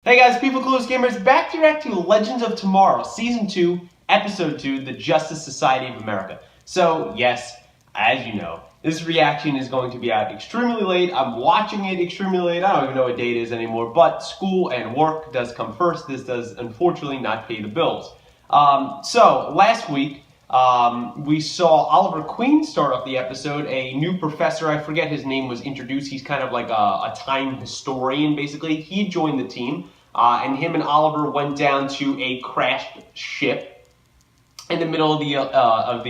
Hey guys, People Clueless Gamers, back to react to Legends of Tomorrow, Season 2, Episode 2, The Justice Society of America. So, yes, as you know, this reaction is going to be out extremely late. I'm watching it extremely late. I don't even know what date it is anymore, but school and work does come first. This does, unfortunately, not pay the bills. So, last week, we saw Oliver Queen start off the episode. A new professor, I forget his name, was introduced. He's kind of like a time historian, basically. He joined the team, and him and Oliver went down to a crashed ship in the middle of the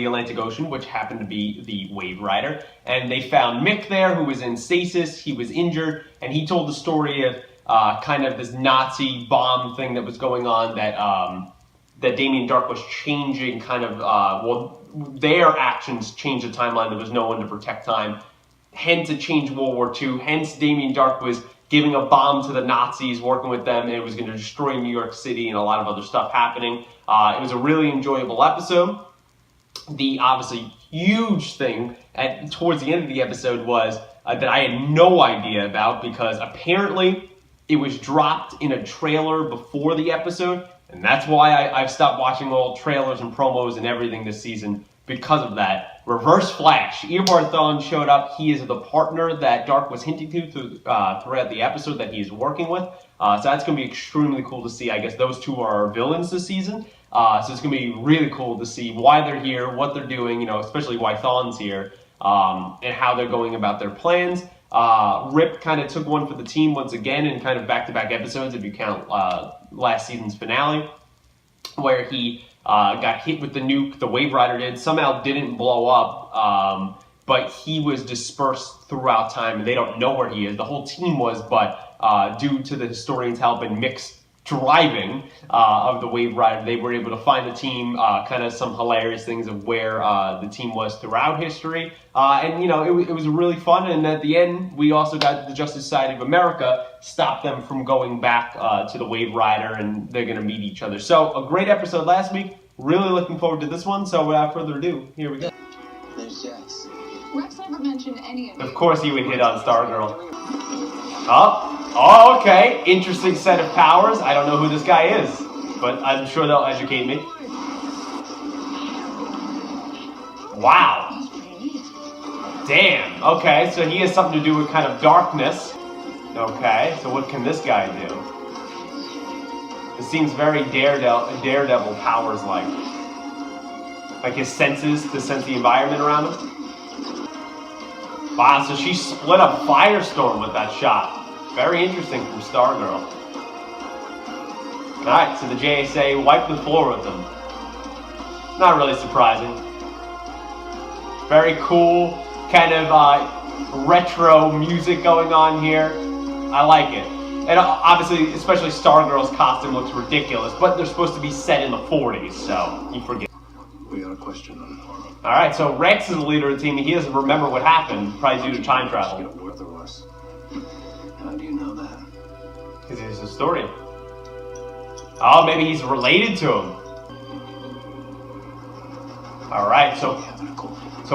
Atlantic Ocean, which happened to be the Wave Rider. And they found Mick there, who was in stasis. He was injured, and he told the story of kind of this Nazi bomb thing that was going on that Damien Darhk was changing kind of, their actions changed the timeline. There was no one to protect time. Hence, it changed World War II. Hence, Damien Darhk was giving a bomb to the Nazis, working with them, and it was going to destroy New York City and a lot of other stuff happening. It was a really enjoyable episode. The obviously huge thing towards the end of the episode was that I had no idea about, because apparently it was dropped in a trailer before the episode. And that's why I've stopped watching all trailers and promos and everything this season, because of that. Reverse Flash. Eobard Thawne showed up. He is the partner that Darhk was hinting to throughout the episode that he's working with. So that's going to be extremely cool to see. I guess those two are our villains this season. So it's going to be really cool to see why they're here, what they're doing, especially why Thawne's here, and how they're going about their plans. Rip kind of took one for the team once again in kind of back-to-back episodes, if you count last season's finale, where he got hit with the nuke. The Wave Rider did. Somehow didn't blow up, but he was dispersed throughout time, and they don't know where he is. The whole team was, but due to the historian's help and Mick's driving of the Wave Rider, they were able to find the team, kind of some hilarious things of where the team was throughout history. And, it was really fun. And at the end, we also got the Justice Society of America stop them from going back to the Wave Rider, and they're going to meet each other. So a great episode last week. Really looking forward to this one. So without further ado, here we go. There's Jess. Rex never mentioned any of it. Of course he would hit on Stargirl. Oh, okay. Interesting set of powers. I don't know who this guy is, but I'm sure they'll educate me. Wow. Damn. Okay, so he has something to do with kind of darkness. Okay, so what can this guy do? It seems very Daredevil powers like. Like his senses to sense the environment around him. Wow, so she split up Firestorm with that shot. Very interesting from Stargirl. Alright, so the JSA wiped the floor with them. Not really surprising. Very cool, kind of retro music going on here. I like it. And obviously, especially Stargirl's costume looks ridiculous, but they're supposed to be set in the 40s, so you forget. We got a question on. Alright, so Rex is the leader of the team. He doesn't remember what happened, probably due to time travel. North of us. How do you know that? Because he's a historian. Oh, maybe he's related to him. Alright, so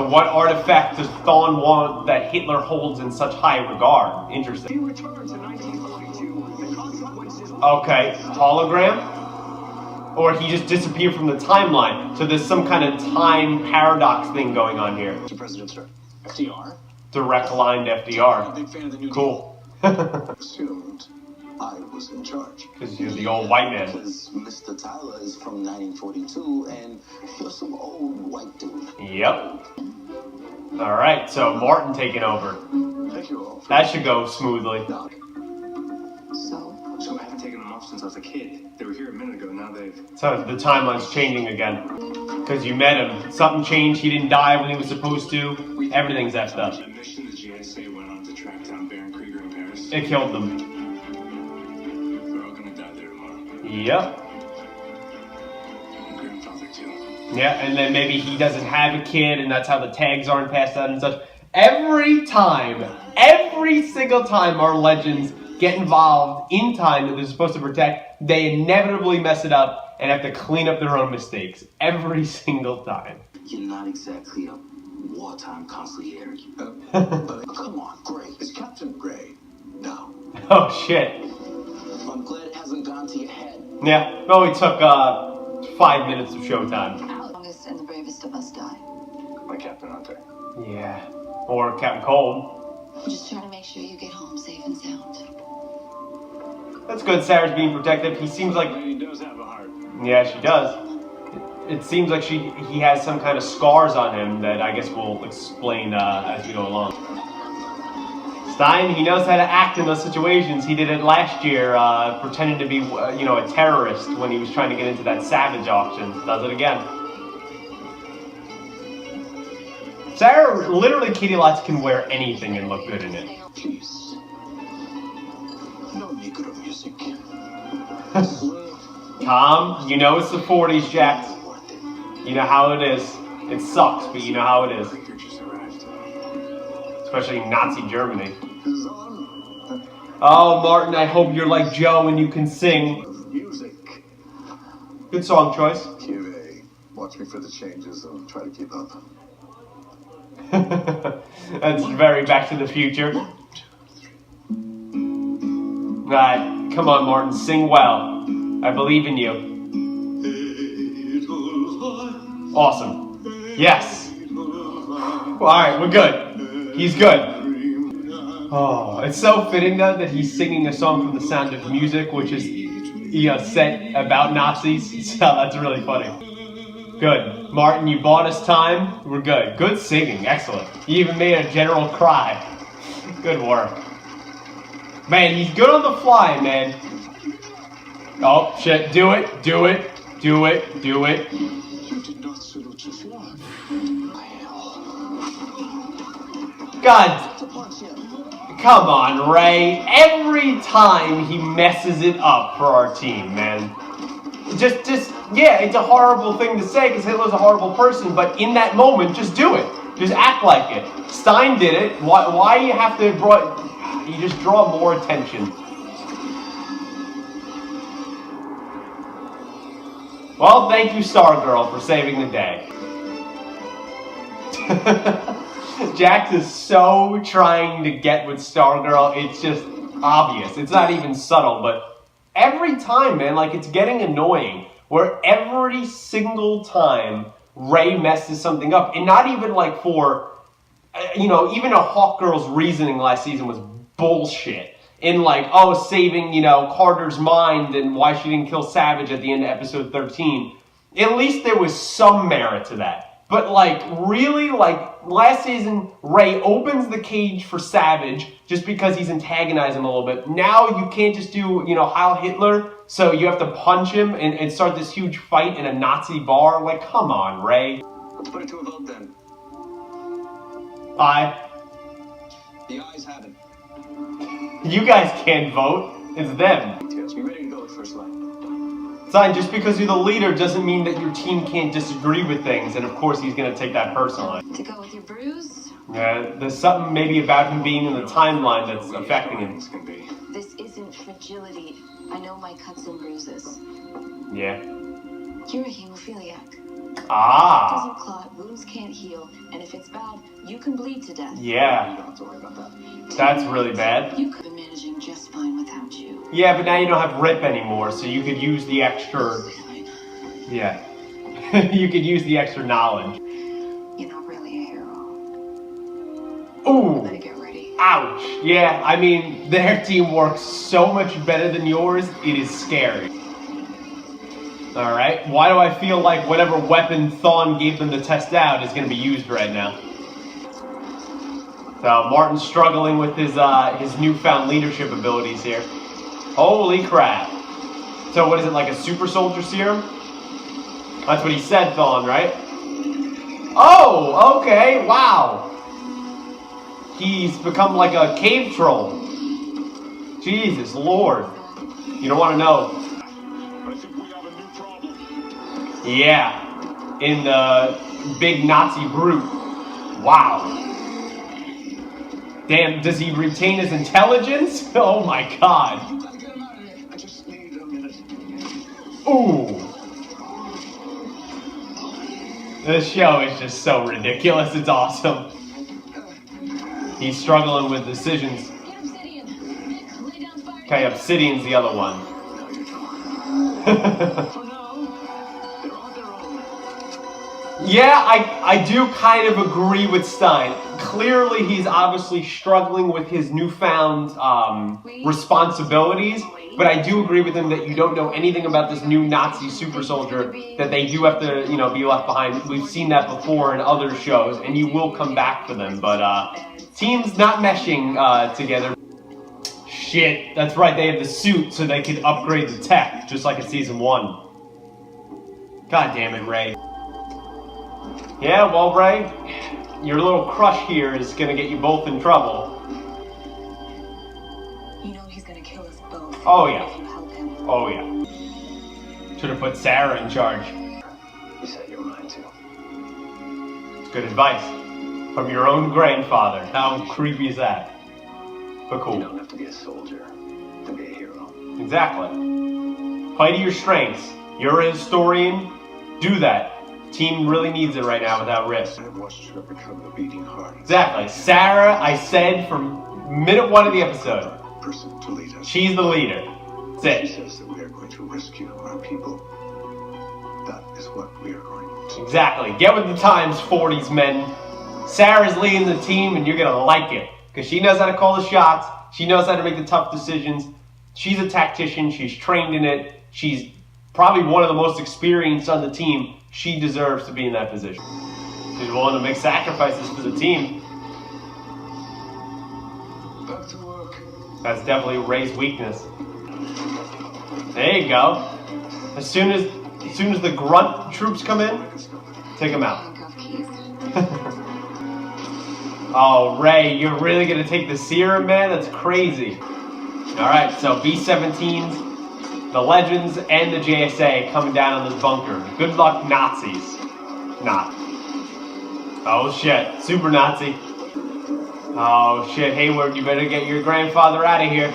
what artifact does Thawne want that Hitler holds in such high regard? Interesting. He returns in 1942. The consequences. Okay, hologram? Or he just disappeared from the timeline. So there's some kind of time paradox thing going on here. Mr. President, sir. FDR? Direct line to FDR. I'm a big fan of the new Cool. Assumed I was in charge. Because you're the old white man. Because Mr. Tyler is from 1942, and you're some old white dude. Yep. Alright, so Martin taking over. Thank you all. That should go smoothly. So I haven't taken them off since I was a kid. They were here a minute ago. Now they've. So the timeline's changing again. Because you met him. Something changed. He didn't die when he was supposed to. Everything's effed up. The mission the GSA went on to track down Baron Krieger in Paris. It killed them. They're all gonna die there tomorrow. Yep. And grandfather too. Yeah, and then maybe he doesn't have a kid, and that's how the tags aren't passed out and such. Every single time our legends get involved in time that they're supposed to protect, they inevitably mess it up and have to clean up their own mistakes. Every single time. You're not exactly a wartime concierge. Come on, Gray. It's Captain Gray. No. Oh, shit. I'm glad it hasn't Yeah, it only took 5 minutes of showtime. The longest and the bravest of us die. Like Captain Hunter. Yeah. Or Captain Cold. I'm just trying to make sure you get home safe and sound. That's good, Sarah's being protective. He seems like... He does have a heart. Yeah, she does. It seems like he has some kind of scars on him that I guess we'll explain as we go along. Stein, he knows how to act in those situations. He did it last year, pretending to be, a terrorist when he was trying to get into that Savage auction. Does it again. Sarah, literally, Katie Lotz can wear anything and look good in it. Peace. No Negro music. Calm, you know it's the 40s, Jax. You know how it is. It sucks, but you know how it is. Krieger just arrived. Especially in Nazi Germany. Oh, Martin, I hope you're like Joe and you can sing. Music. Good song choice. QA. Watch me for the changes. I'll try to keep up. That's very Back to the Future. Alright, come on, Martin, sing well. I believe in you. Awesome. Yes. Alright, we're good. He's good. Oh, it's so fitting though that he's singing a song from The Sound of Music, which is set about Nazis. So that's really funny. Good. Martin, you bought us time. We're good. Good singing. Excellent. You even made a general cry. Good work. Man, he's good on the fly, man. Oh, shit. Do it. Do it. Do it. Do it. You did not salute your flag. God. To punch him. Come on, Ray. Every time he messes it up for our team, man. Yeah, it's a horrible thing to say because Hitler's a horrible person, but in that moment, just do it. Just act like it. Stein did it. Why you have to you just draw more attention. Well, thank you, Stargirl, for saving the day. Jax is so trying to get with Stargirl, it's just obvious. It's not even subtle, but every time, man, like, it's getting annoying. Where every single time Ray messes something up, and not even like for, even a Hawkgirl's reasoning last season was bullshit. In like, saving, Carter's mind and why she didn't kill Savage at the end of episode 13. At least there was some merit to that. But like, really, like, last season, Ray opens the cage for Savage just because he's antagonizing him a little bit. Now you can't just do, Heil Hitler, so you have to punch him and start this huge fight in a Nazi bar. Like, come on, Ray. Let's put it to a vote then. Aye. The ayes have it. You guys can't vote. It's them. Yes, we ready to go with first line. Stein, just because you're the leader doesn't mean that your team can't disagree with things, and of course he's going to take that personally. To go with your bruise? Yeah, there's something maybe about him being in the timeline that's affecting him. This isn't fragility. I know my cuts and bruises. Yeah. You're a hemophiliac. Ah. Doesn't clot, wounds can't heal, and if it's bad, you can bleed to death. Yeah. You don't have to worry about that. That's really bad. You could have been managing just fine without you. Yeah, but now you don't have Rip anymore, so you could use the extra... Yeah. You could use the extra knowledge. You're not really a hero. Ooh. Better get ready. Ouch. Yeah, I mean, their team works so much better than yours, it is scary. Alright, why do I feel like whatever weapon Thawne gave them to test out is going to be used right now? So, Martin's struggling with his newfound leadership abilities here. Holy crap. So what is it, like a super soldier serum? That's what he said, Thawne, right? Oh, okay, wow. He's become like a cave troll. Jesus Lord. You don't want to know. I think we have a new problem. Yeah. In the big Nazi brute. Wow. Damn, does he retain his intelligence? Oh my god. You gotta get him out of here. I just need a minute. Ooh. This show is just so ridiculous, it's awesome. He's struggling with decisions. Get Obsidian. Nick, lay down fire. Okay, Obsidian's the other one. For now, they're on their own. Yeah, I do kind of agree with Stein. Clearly, he's obviously struggling with his newfound responsibilities, but I do agree with him that you don't know anything about this new Nazi super soldier, that they do have to, be left behind. We've seen that before in other shows, and you will come back for them, but teams not meshing together. Shit, that's right, they have the suit so they can upgrade the tech, just like in Season 1. God damn it, Ray. Yeah, well, Ray, your little crush here is gonna get you both in trouble. You know he's gonna kill us both. Oh, yeah. If you help him. Oh, yeah. Should have put Sarah in charge. You set your mind to. Good advice. From your own grandfather. How creepy is that? But You cool. don't have to be a soldier to be a hero. Exactly. Play to your strengths. You're a historian. Do that. Team really needs it right now without risk. I've watched her become a beating heart. Exactly. Sarah, I said from minute 1 of the episode, Person to lead us. she's the leader. That's She it. says that we are going to rescue our people. That is what we are going to do. Exactly. Get with the times, 40s men. Sarah's leading the team, and you're going to like it. Because she knows how to call the shots. She knows how to make the tough decisions. She's a tactician. She's trained in it. She's probably one of the most experienced on the team. She deserves to be in that position. She's willing to make sacrifices for the team. Back to work. That's definitely Ray's weakness. There you go. As soon as the grunt troops come in, take them out. Handcuff keys. Oh, Ray, you're really gonna take the serum, man? That's crazy. Alright, so B-17s, the Legends, and the JSA coming down on this bunker. Good luck, Nazis. Not. Oh, shit. Super Nazi. Oh, shit. Hayward, you better get your grandfather out of here.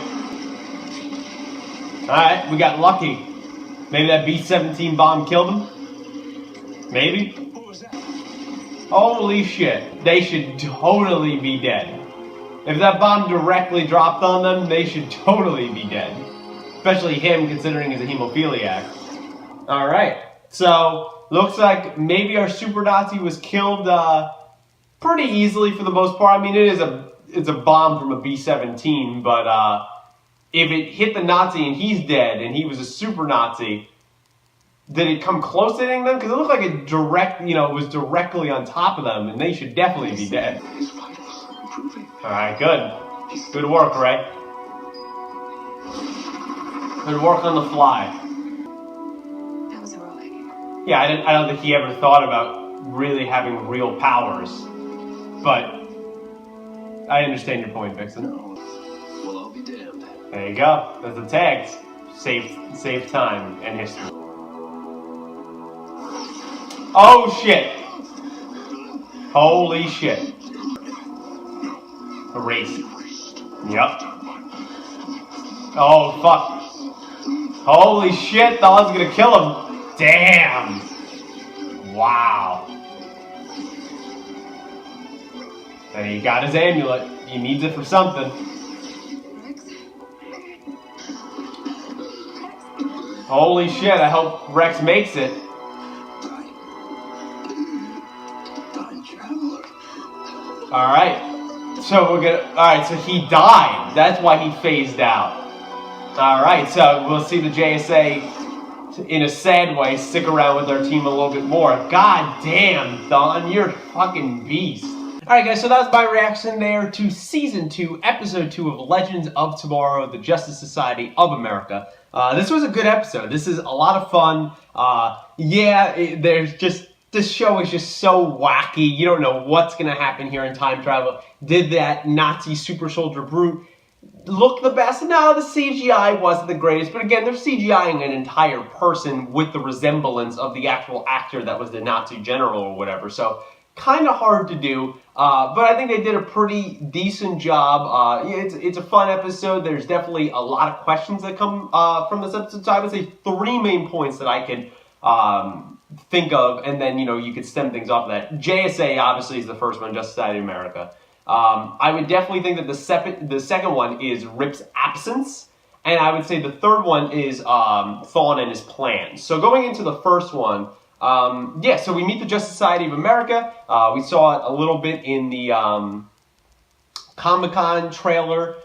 Alright, we got lucky. Maybe that B-17 bomb killed him? Maybe? What was that? Holy shit. They should totally be dead. If that bomb directly dropped on them, they should totally be dead. Especially him, considering he's a hemophiliac. Alright, so looks like maybe our super Nazi was killed pretty easily for the most part. I mean, it's a bomb from a B-17, but if it hit the Nazi and he's dead and he was a super Nazi, did it come close to hitting them? Because it looked like it was directly on top of them, and they should definitely be dead. His vitals improving. Alright, good. Good work, Ray. Good work on the fly. That was heroic. Yeah, I don't think he ever thought about really having real powers. But I understand your point, Vixen. No. Well, I'll be damned. There you go. That's the tags. Save time and history. Oh shit! Holy shit. Erase. Yep. Oh fuck. Holy shit, Thawne's gonna kill him. Damn. Wow. And he got his amulet. He needs it for something. Rex? Holy shit, I hope Rex makes it. Time traveler. Alright. Alright, so he died. That's why he phased out. Alright, so we'll see the JSA, in a sad way, stick around with our team a little bit more. God damn, Thawne, you're a fucking beast. Alright guys, so that was my reaction there to Season 2, Episode 2 of Legends of Tomorrow, the Justice Society of America. This was a good episode. This is a lot of fun. This show is just so wacky. You don't know what's going to happen here in time travel. Did that Nazi super soldier brute look the best? No, the CGI wasn't the greatest. But again, they're CGIing an entire person with the resemblance of the actual actor that was the Nazi general or whatever. So kind of hard to do. But I think they did a pretty decent job. It's a fun episode. There's definitely a lot of questions that come from this episode. So I would say 3 main points that I can think of, and then you could stem things off of that. JSA obviously is the first one, Justice Society of America. I would definitely think that the second one is Rip's absence. And I would say the third one is Thawne and his plans. So going into the first one, so we meet the Justice Society of America. We saw it a little bit in the Comic-Con trailer.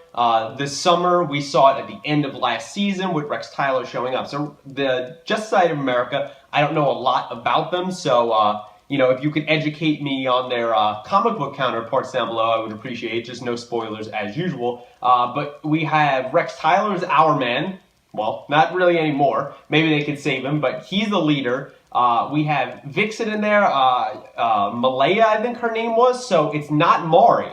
This summer, we saw it at the end of last season with Rex Tyler showing up. So the Justice Society of America, I don't know a lot about them, so if you could educate me on their comic book counterparts down below, I would appreciate it. Just no spoilers as usual. But we have Rex Tyler as our man. Well, not really anymore. Maybe they could save him, but he's the leader. We have Vixen in there. Malaya, I think her name was. So it's not Maury.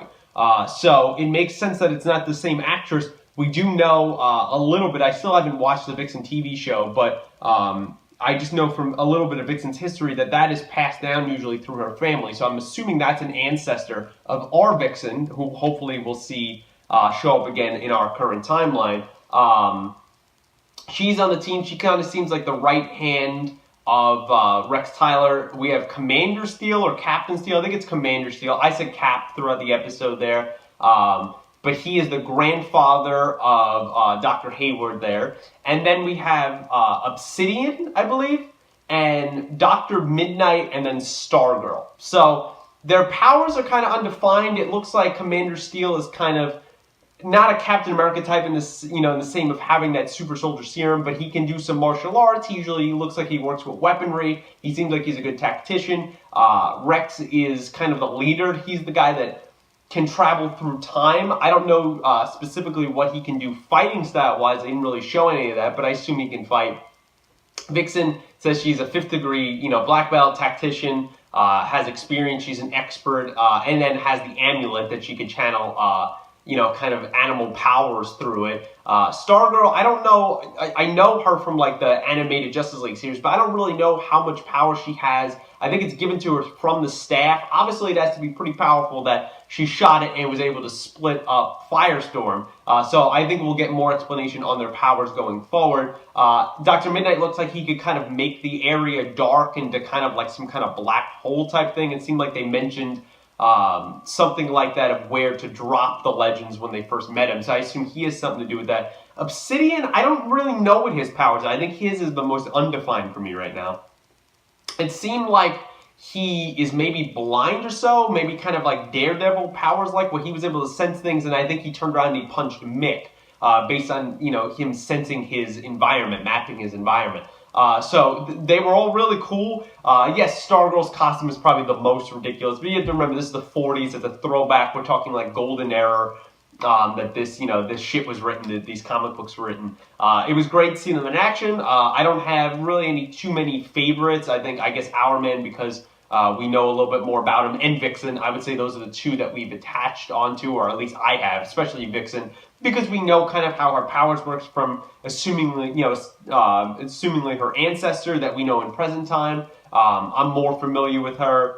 So it makes sense that it's not the same actress. We do know a little bit. I still haven't watched the Vixen TV show, but I just know from a little bit of Vixen's history that is passed down usually through her family. So I'm assuming that's an ancestor of our Vixen, who hopefully we'll see show up again in our current timeline. She's on the team. She kind of seems like the right hand of Rex Tyler. We have Commander Steel or Captain Steel. I think it's Commander Steel. I said Cap throughout the episode there. But he is the grandfather of Dr. Hayward there. And then we have Obsidian, I believe, and Dr. Midnight, and then Stargirl. So their powers are kind of undefined. It looks like Commander Steel is kind of not a Captain America type in this, in the same of having that super soldier serum, but he can do some martial arts. He usually looks like he works with weaponry. He seems like he's a good tactician. Rex is kind of the leader. He's the guy that can travel through time. I don't know specifically what he can do fighting style-wise. They didn't really show any of that, but I assume he can fight. Vixen says she's a 5th degree, black belt tactician, has experience, she's an expert, and then has the amulet that she can channel, kind of animal powers through it. Stargirl, I don't know, I know her from like the animated Justice League series, but I don't really know how much power she has. I think it's given to her from the staff. Obviously, it has to be pretty powerful that she shot it and was able to split up Firestorm. So I think we'll get more explanation on their powers going forward. Dr. Midnight looks like he could kind of make the area dark into kind of like some kind of black hole type thing. It seemed like they mentioned something like that of where to drop the legends when they first met him. So I assume he has something to do with that. Obsidian, I don't really know what his powers are. I think his is the most undefined for me right now. It seemed like he is maybe blind or so, maybe kind of like Daredevil powers, like where he was able to sense things, and I think he turned around and he punched Mick based on him sensing his environment, mapping his environment. So they were all really cool. Yes, Stargirl's costume is probably the most ridiculous, but you have to remember this is the 40s. It's a throwback. We're talking like golden era. That this, this shit was written, that these comic books were written. It was great seeing them in action. I don't have really too many favorites. I guess Our Man, because we know a little bit more about him, and Vixen. I would say those are the two that we've attached onto, or at least I have, especially Vixen, because we know kind of how her powers works from assumingly her ancestor that we know in present time. I'm more familiar with her.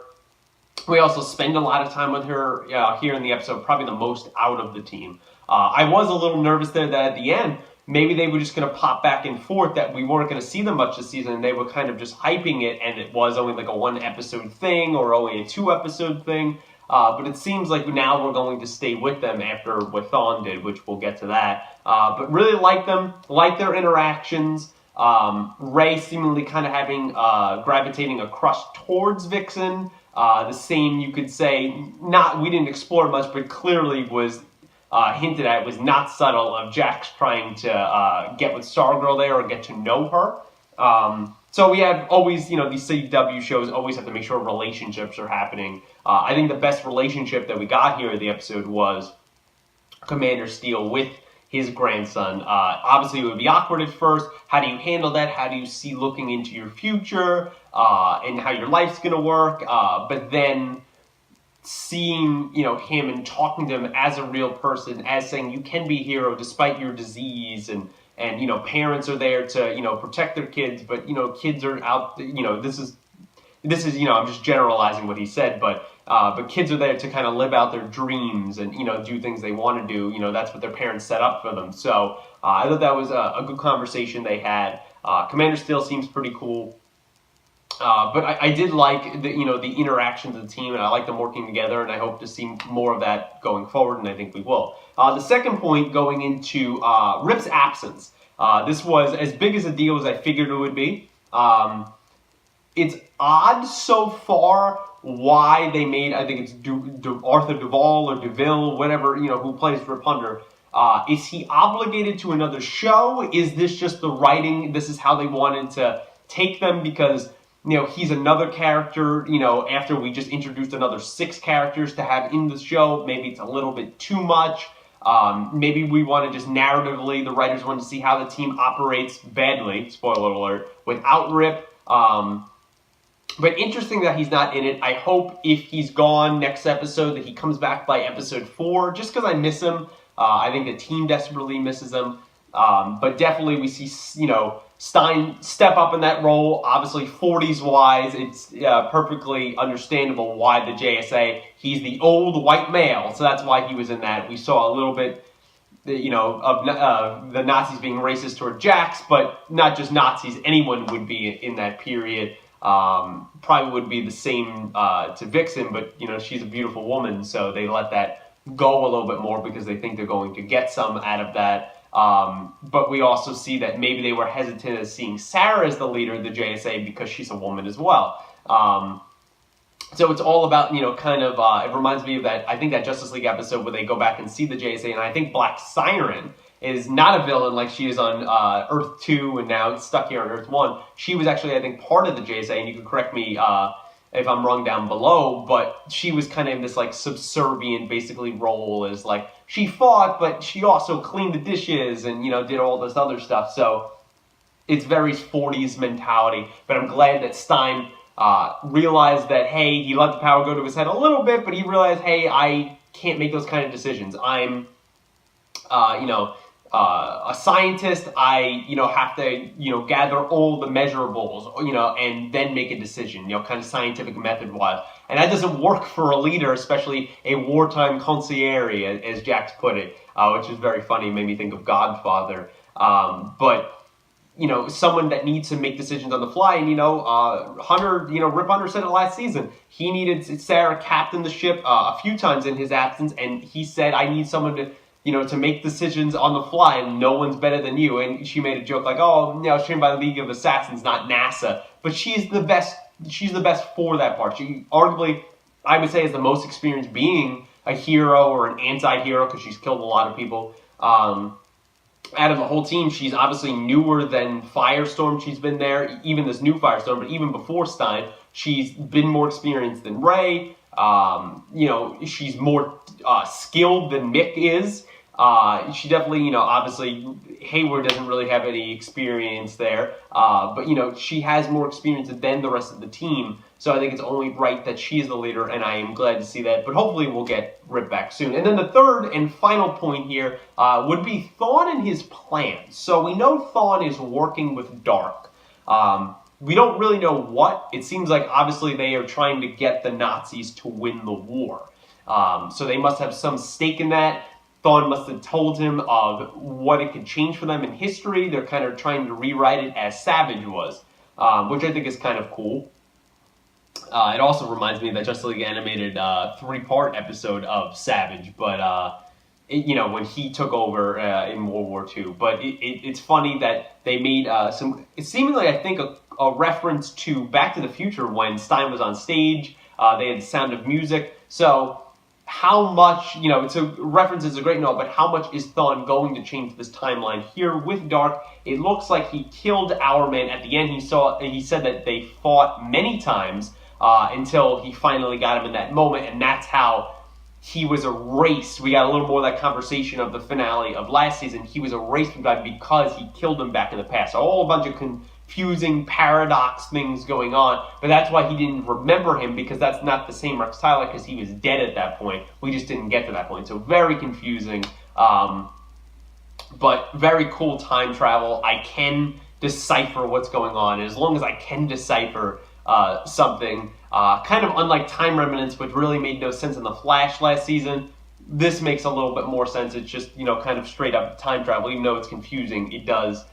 We also spend a lot of time with her here in the episode, probably the most out of the team. I was a little nervous there that at the end, maybe they were just going to pop back and forth, that we weren't going to see them much this season, and they were kind of just hyping it, and it was only like a 1-episode thing or only a 2-episode thing. But it seems like now we're going to stay with them after what Thawne did, which we'll get to that. But really like them, like their interactions. Ray seemingly kind of having gravitating a crush towards Vixen. The same, you could say, we didn't explore much, but clearly was hinted at, was not subtle, of Jax trying to get with Stargirl there or get to know her. So we have always, these CW shows always have to make sure relationships are happening. I think the best relationship that we got here in the episode was Commander Steel with his grandson. Obviously, it would be awkward at first. How do you handle that? How do you see looking into your future and how your life's going to work? But then seeing, him and talking to him as a real person, as saying you can be a hero despite your disease, and parents are there to, protect their kids, but, kids are out, this is, I'm just generalizing what he said, but kids are there to kind of live out their dreams and, do things they want to do. That's what their parents set up for them. So I thought that was a good conversation they had. Commander Steel seems pretty cool. But I did like the interactions of the team, and I like them working together, and I hope to see more of that going forward, and I think we will. The second point going into Rip's absence. This was as big as a deal as I figured it would be. It's odd so far why they made, I think it's Arthur Duvall or Deville, whatever, who plays Rip Hunter. Is he obligated to another show? Is this just the writing? This is how they wanted to take them because, he's another character, after we just introduced another 6 characters to have in the show. Maybe it's a little bit too much. Maybe we want to just narratively, the writers want to see how the team operates badly, spoiler alert, without Rip. But interesting that he's not in it. I hope if he's gone next episode that he comes back by episode 4, just because I miss him. I think the team desperately misses him. But definitely we see, Stein step up in that role. Obviously, 40s-wise, it's perfectly understandable why the JSA, he's the old white male, so that's why he was in that. We saw a little bit, of the Nazis being racist toward Jax, but not just Nazis, anyone would be in that period. Probably would be the same to Vixen, but, she's a beautiful woman, so they let that go a little bit more because they think they're going to get some out of that. But we also see that maybe they were hesitant as seeing Sarah as the leader of the JSA because she's a woman as well. So it's all about, it reminds me of that, I think that Justice League episode where they go back and see the JSA, and I think Black Siren is not a villain like she is on Earth 2 and now it's stuck here on Earth 1. She was actually, I think, part of the JSA, and you can correct me if I'm wrong down below, but she was kind of in this subservient basically role as she fought, but she also cleaned the dishes and did all this other stuff. So it's very 40s mentality, but I'm glad that Stein realized that, hey, he let the power go to his head a little bit, but he realized, hey, I can't make those kind of decisions. I'm a scientist. I have to gather all the measurables, and then make a decision, kind of scientific method wise, and that doesn't work for a leader, especially a wartime concierge, as Jax put it, which is very funny. Made me think of Godfather. But someone that needs to make decisions on the fly, and Hunter, Rip Hunter said it last season. He needed Sarah captain the ship a few times in his absence, and he said, I need someone to make decisions on the fly, and no one's better than you. And she made a joke it's trained by the League of Assassins, not NASA. But she's the best. She's the best for that part. She arguably, I would say, is the most experienced being a hero or an anti-hero because she's killed a lot of people. Out of the whole team, she's obviously newer than Firestorm. She's been there, even this new Firestorm, but even before Stein, she's been more experienced than Ray. She's more skilled than Mick is. She definitely, obviously Hayward doesn't really have any experience there, but she has more experience than the rest of the team, so I think it's only right that she's the leader, and I am glad to see that, but hopefully we'll get Rip back soon. And then the third and final point here would be Thawne and his plans. So we know Thawne is working with Dark. We don't really know what. It seems like obviously they are trying to get the Nazis to win the war. So they must have some stake in that. Thawne must have told him of what it could change for them in history. They're kind of trying to rewrite it as Savage was, which I think is kind of cool. It also reminds me of that Justice League animated 3-part episode of Savage, but when he took over in World War II. But it's funny that they made seemingly, I think, a reference to Back to the Future when Stein was on stage. They had the Sound of Music. So how much, so references are great and all, but how much is Thawne going to change this timeline here with Dark? It looks like he killed Hourman at the end. He said that they fought many times until he finally got him in that moment, and that's how he was erased. We got a little more of that conversation of the finale of last season. He was erased from God because he killed him back in the past. So a whole bunch of confusing paradox things going on, but that's why he didn't remember him, because that's not the same Rex Tyler, because he was dead at that point. We just didn't get to that point. So very confusing, but very cool time travel. I can decipher what's going on, and as long as I can decipher something, kind of unlike Time Remnants, which really made no sense in The Flash last season, this makes a little bit more sense. It's just, kind of straight up time travel. Even though it's confusing, it is,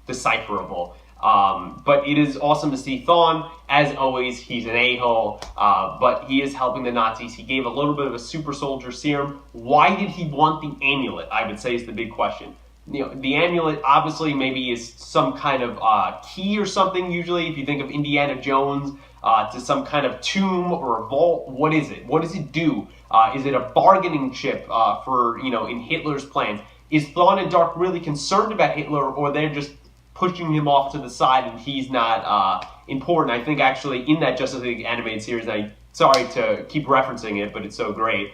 decipherable. But it is awesome to see Thawne. As always, he's an a-hole, but he is helping the Nazis. He gave a little bit of a super soldier serum. Why did he want the amulet, I would say, is the big question. The amulet obviously maybe is some kind of key or something, usually, if you think of Indiana Jones, to some kind of tomb or a vault. What is it? What does it do? Is it a bargaining chip for, in Hitler's plans? Is Thawne and Dark really concerned about Hitler, or they're just pushing him off to the side and he's not important? I think actually in that Justice League animated series, sorry to keep referencing it, but it's so great,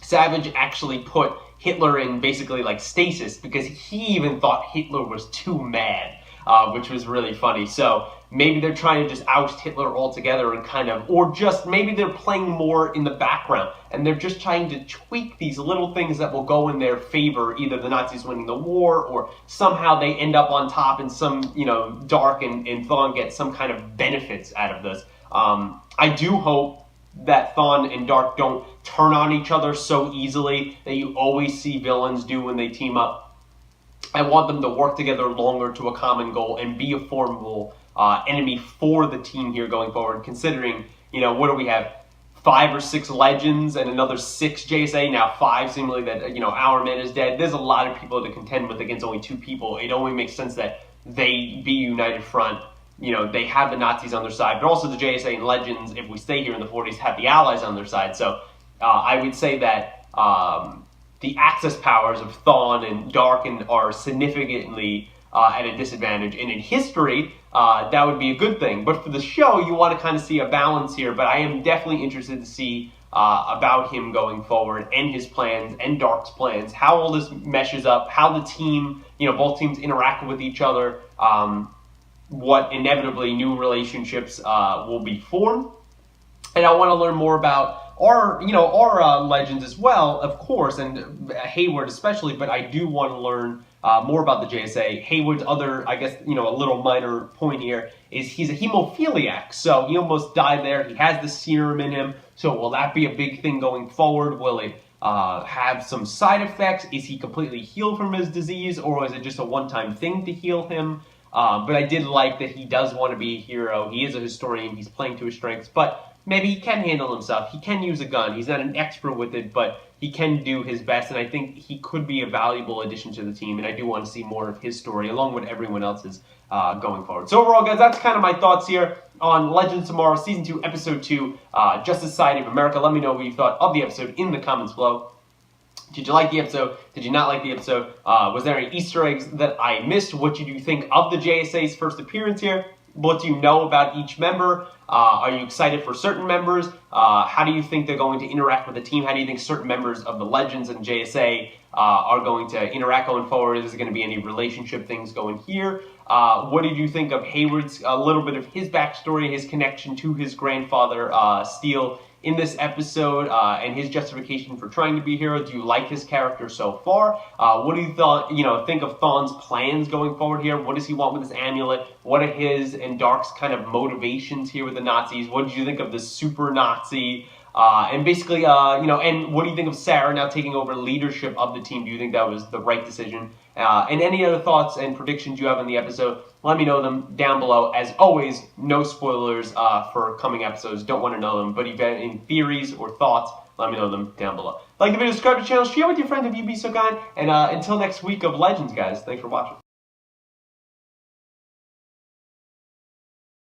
Savage actually put Hitler in basically like stasis because he even thought Hitler was too mad, which was really funny. So maybe they're trying to just oust Hitler altogether and kind of, or just maybe they're playing more in the background and they're just trying to tweak these little things that will go in their favor, either the Nazis winning the war or somehow they end up on top and some, Dark and Thawne get some kind of benefits out of this. I do hope that Thawne and Dark don't turn on each other so easily that you always see villains do when they team up. I want them to work together longer to a common goal and be a formidable enemy for the team here going forward, considering, what do we have? 5 or 6 legends and another 6 JSA, now 5 seemingly that, our man is dead. There's a lot of people to contend with against only 2 people. It only makes sense that they be a united front. They have the Nazis on their side, but also the JSA and Legends, if we stay here in the 40s, have the Allies on their side. So I would say that the access powers of Thawne and Dark are significantly at a disadvantage. And in history, that would be a good thing. But for the show, you want to kind of see a balance here. But I am definitely interested to see about him going forward and his plans and Dark's plans, how all this meshes up, how the team, both teams interact with each other, what inevitably new relationships will be formed. And I want to learn more about our legends as well, of course, and Hayward especially, but I do want to learn more about the JSA. Hayward's other, I guess, a little minor point here is he's a hemophiliac, so he almost died there. He has the serum in him, so will that be a big thing going forward? Will it have some side effects? Is he completely healed from his disease, or is it just a one-time thing to heal him? But I did like that he does want to be a hero. He is a historian. He's playing to his strengths, but maybe he can handle himself. He can use a gun. He's not an expert with it, but he can do his best, and I think he could be a valuable addition to the team, and I do want to see more of his story, along with everyone else's going forward. So overall, guys, that's kind of my thoughts here on Legends Tomorrow, Season 2, Episode 2, Justice Society of America. Let me know what you thought of the episode in the comments below. Did you like the episode? Did you not like the episode? Was there any Easter eggs that I missed? What did you think of the JSA's first appearance here? What do you know about each member? Are you excited for certain members? How do you think they're going to interact with the team? How do you think certain members of the Legends and JSA are going to interact going forward? Is there going to be any relationship things going here? What did you think of Hayward's, a little bit of his backstory, his connection to his grandfather, Steel, in this episode, and his justification for trying to be a hero? Do you like his character so far? What do you think of Thawne's plans going forward here? What does he want with his amulet? What are his and Dark's kind of motivations here with the Nazis? What did you think of the super Nazi? And basically, and what do you think of Sarah now taking over leadership of the team? Do you think that was the right decision? And any other thoughts and predictions you have on the episode, let me know them down below. As always, no spoilers for coming episodes. Don't want to know them. But if you have any theories or thoughts, let me know them down below. Like the video, subscribe to the channel, share with your friends if you'd be so kind. And until next week of Legends, guys, thanks for watching.